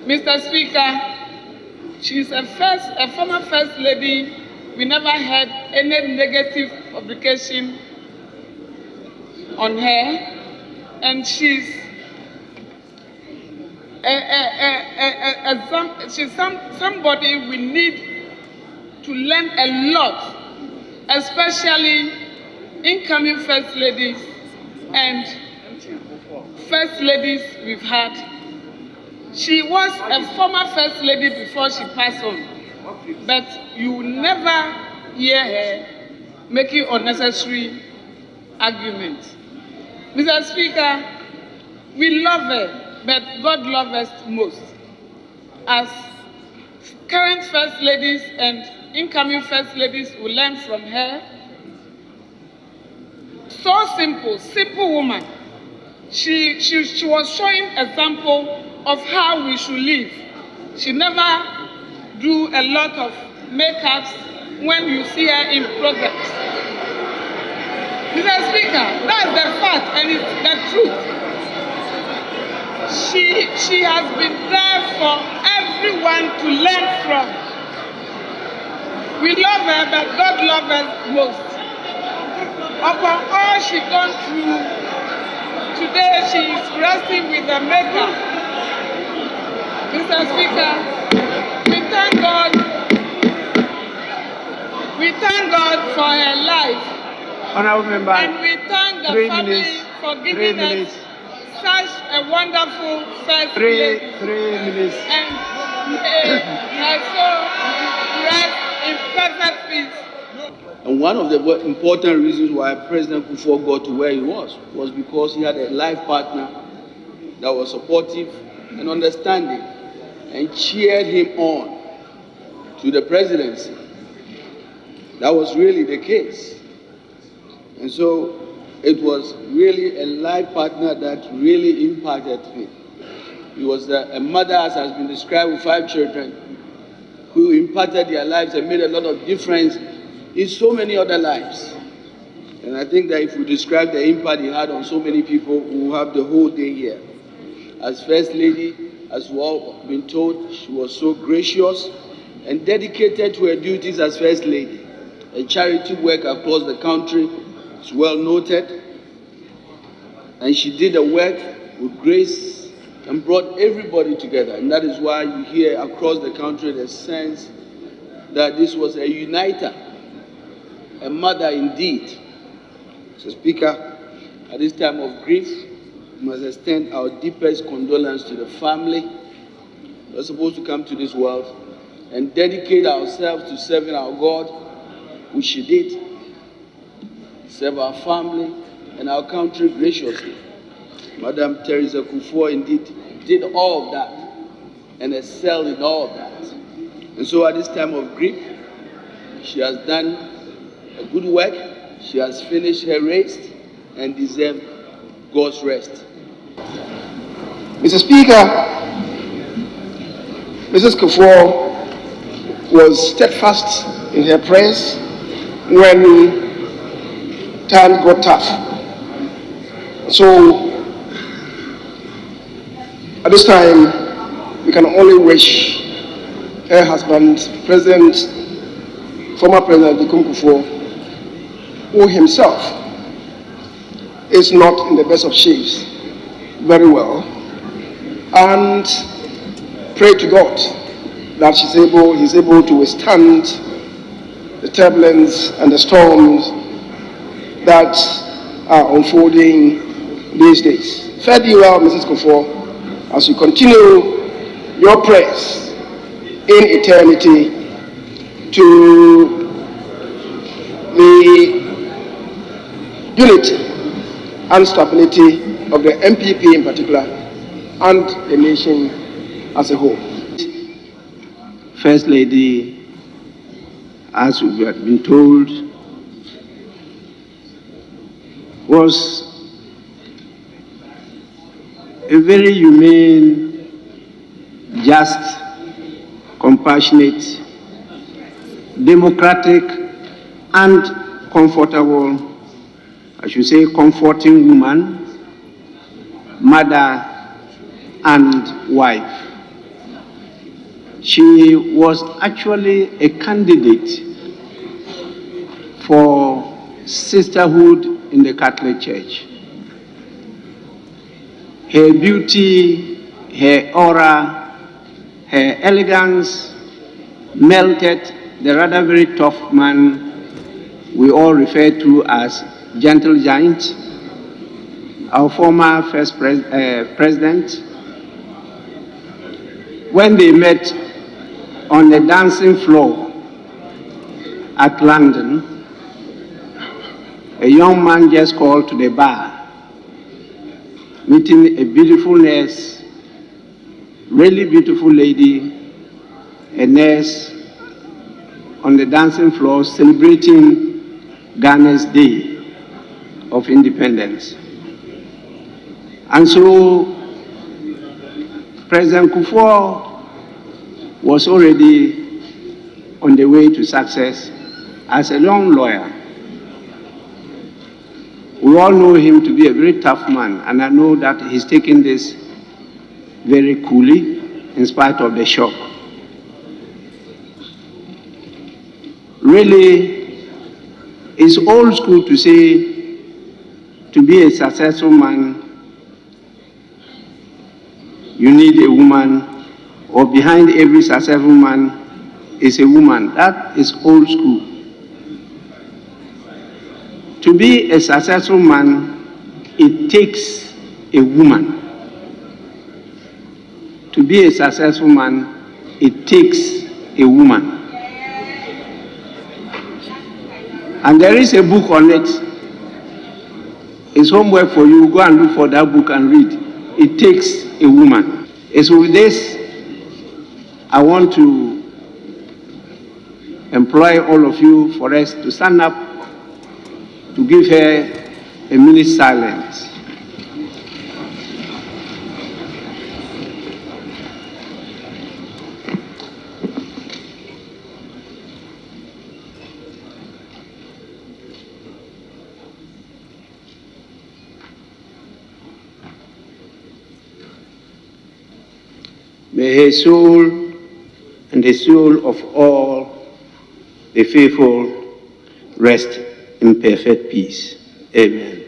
Mr. Speaker, she's a former First Lady. We never had any negative publication on her, and she's somebody we need to learn a lot, especially incoming First Ladies and First Ladies we've had. She was a former First Lady before she passed on, but you never hear her making unnecessary arguments. Mr. Speaker, we love her, but God loves us most. As current First Ladies and incoming First Ladies will learn from her. So simple woman. She was showing example of how we should live. She never do a lot of makeups when you see her in programs. Mr. Speaker, that's the fact and it's the truth. She has been there for everyone to learn from. We love her, but God loves her most. Upon all she's gone through, today she is resting with the Maker. Mr. Speaker, we thank God. We thank God for her life. Honorable Member, and we thank the family for giving us such a wonderful First Lady. 3 minutes. And her soul rest in perfect peace. And one of the important reasons why President Kufuor got to where he was because he had a life partner that was supportive and understanding and cheered him on to the presidency. That was really the case. And so it was really a life partner that really impacted me. He was a mother, as has been described, with 5 children, who impacted their lives and made a lot of difference in so many other lives. And I think that if we describe the impact he had on so many people, we will have the whole day here. As First Lady, as we've all been told, she was so gracious and dedicated to her duties as First Lady. Her charity work across the country is well noted, and she did the work with grace and brought everybody together. And that is why you hear across the country the sense that this was a uniter, a mother indeed. So, Speaker, at this time of grief, we must extend our deepest condolence to the family who are supposed to come to this world and dedicate ourselves to serving our God, which she did. Serve our family and our country graciously. Madam Teresa Kufuor indeed did all of that and excelled in all of that. And so at this time of grief, she has done a good work. She has finished her race and deserves God's rest. Mr. Speaker, Mrs. Kufuor was steadfast in her prayers when times got tough. So at this time, we can only wish her husband, former President Nkommo Wo Ho, who himself is not in the best of shapes, very well, and pray to God that he's able to withstand the turbulence and the storms that are unfolding these days. Fare thee well, Mrs. Kufuor, as you continue your prayers in eternity to the unity and stability of the MPP in particular and the nation as a whole. First Lady, as we have been told, was a very humane, just, compassionate, democratic, and comfortable, I should say comforting woman, mother, and wife. She was actually a candidate for sisterhood in the Catholic Church. Her beauty, her aura, her elegance melted the rather very tough man we all refer to as Gentle Giant, our former first president. When they met on the dancing floor at London, a young man just called to the bar, meeting a beautiful nurse, really beautiful lady, a nurse on the dancing floor celebrating Ghana's Day of Independence. And so President Kufuor was already on the way to success as a young lawyer. We all know him to be a very tough man, and I know that he's taking this very coolly in spite of the shock. Really, it's old school to say to be a successful man, you need a woman, or behind every successful man is a woman. That is old school. To be a successful man, it takes a woman. To be a successful man, it takes a woman. And there is a book on it. It's homework for you. Go and look for that book and read. It takes a woman. It's with this, I want to employ all of you for us to stand up to give her a minute's silence. May her soul and the soul of all the faithful rest in perfect peace. Amen.